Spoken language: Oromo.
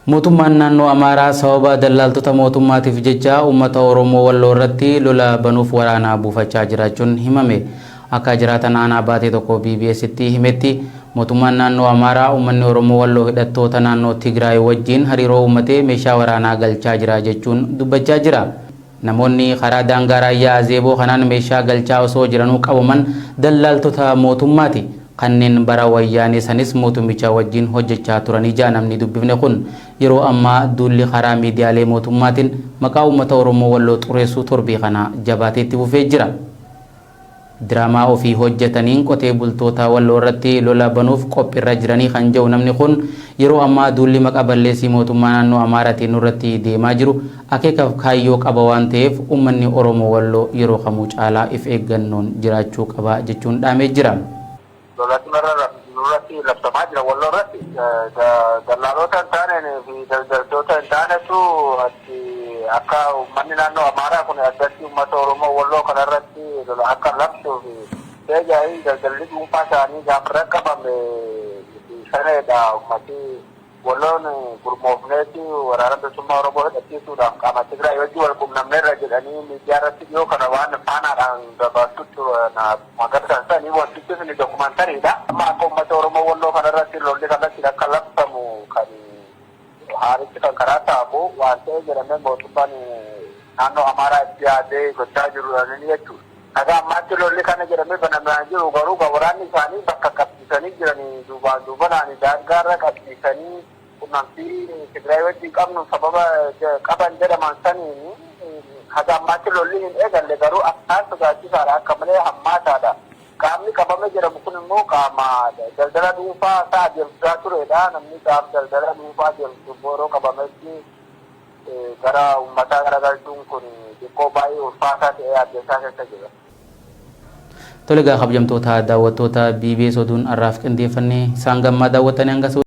Mootummaan naannoo amaaraa sababa daldaltoota mootummaatiif jecha uummata Oromoo Walloo irratti lola banuuf waraana buufachaa jiraachuun himame. Akka jiratan Aanaa Baatee tokkoo BBS'tti himetti mootummaan naannoo amaaraa uummanni Oromoo Walloo hidhattoota naannoo Tigraay wajjin hariiroo uummatee meeshaa waraanaa galchaa jira jechuun dubbachaa jira. Namoonni karaa daangaa raayyaa Azeeboo kanaan meeshaa galchaa osoo jiranuu qabaman daldaltoota mootummaati. Kanneen bara wayyaanee sanis mootummicha wajjin hojjechaa turanii namni dubbifne kun yeroo ammaa duulli karaa miidiyaalee mootummaatiin maqaa uummata Oromoo Walloo xureessuu torbii kana jabaateetti fufee jira. Diraamaa ofii hojjetaniin qotee bultoota Walloo irratti lola banuuf qophiirra jiranii kan jedhu namni kun yeroo ammaa duulli maqaa balleessii mootummaa naannoo Amaaraatiin irratti deemaa jiru akeekaaf kaayyoo qaba waan ta'eef uummanni Oromoo Walloo yeroo kamuu caalaa if eeggannoon jiraachuu qaba jechuun dhaamee jira. Lolatti marratti labsamaa jira Walloo irratti daldaltoota hin taane fi daldaltoota hin taanetu akka uummanni naannoo Amaaraa kun addatti uummata Oromoo Walloo kanarratti akka labsuu fi seejaa'ii daldalli dhuunfaa isaanii gaafa rakkabame saneedha uummati Walloon gurmoofneeti waraana bilisummaa Oromoo hidhachiisuudhaaf qaama Tigraay wajjin wal quunnamneerra jedhanii miidiyaa irratti dhiyoo kana waan faanaadhaan dabarsutti magarsan sanii wantichi ni dokumentariidha. Amma akka uummata Oromoo Walloo kanarratti lolli kanatti akka labsamu kan haarichi kan karaa taabu waan ta'e jedhamee mootummaan naannoo Amaaraa itti yaadee gochaa jiruudhaan jechuudha. Dhagaa ammaatti lolli kana jedhamee banamaa jiru garuu waraanni isaanii bakka qabsiisanii jiranii duubaan daangaarra qabsiisanii qunnamtii Tigraay wajjin qabnu sababa qaban jedhaman saniin dhagaa ammaatti lolli hin eegalle garuu akkaan sodaachisaadha akka malee hammaataadha. Qaamni qabame jedhamu kun immoo qaama daldala dhuunfaa isaa adeemsisaa turedha. Namni qaama daldala dhuunfaa adeemsisu yeroo qabametti gara uummataa garagalchuun kun xiqqoo baay'ee ulfaataa ta'ee addeessaa keessa jira. Tole kabajamtoota daawwattoota BBS oduun har'aaf qindeeffannee isaan gammaa daawwattanii hanga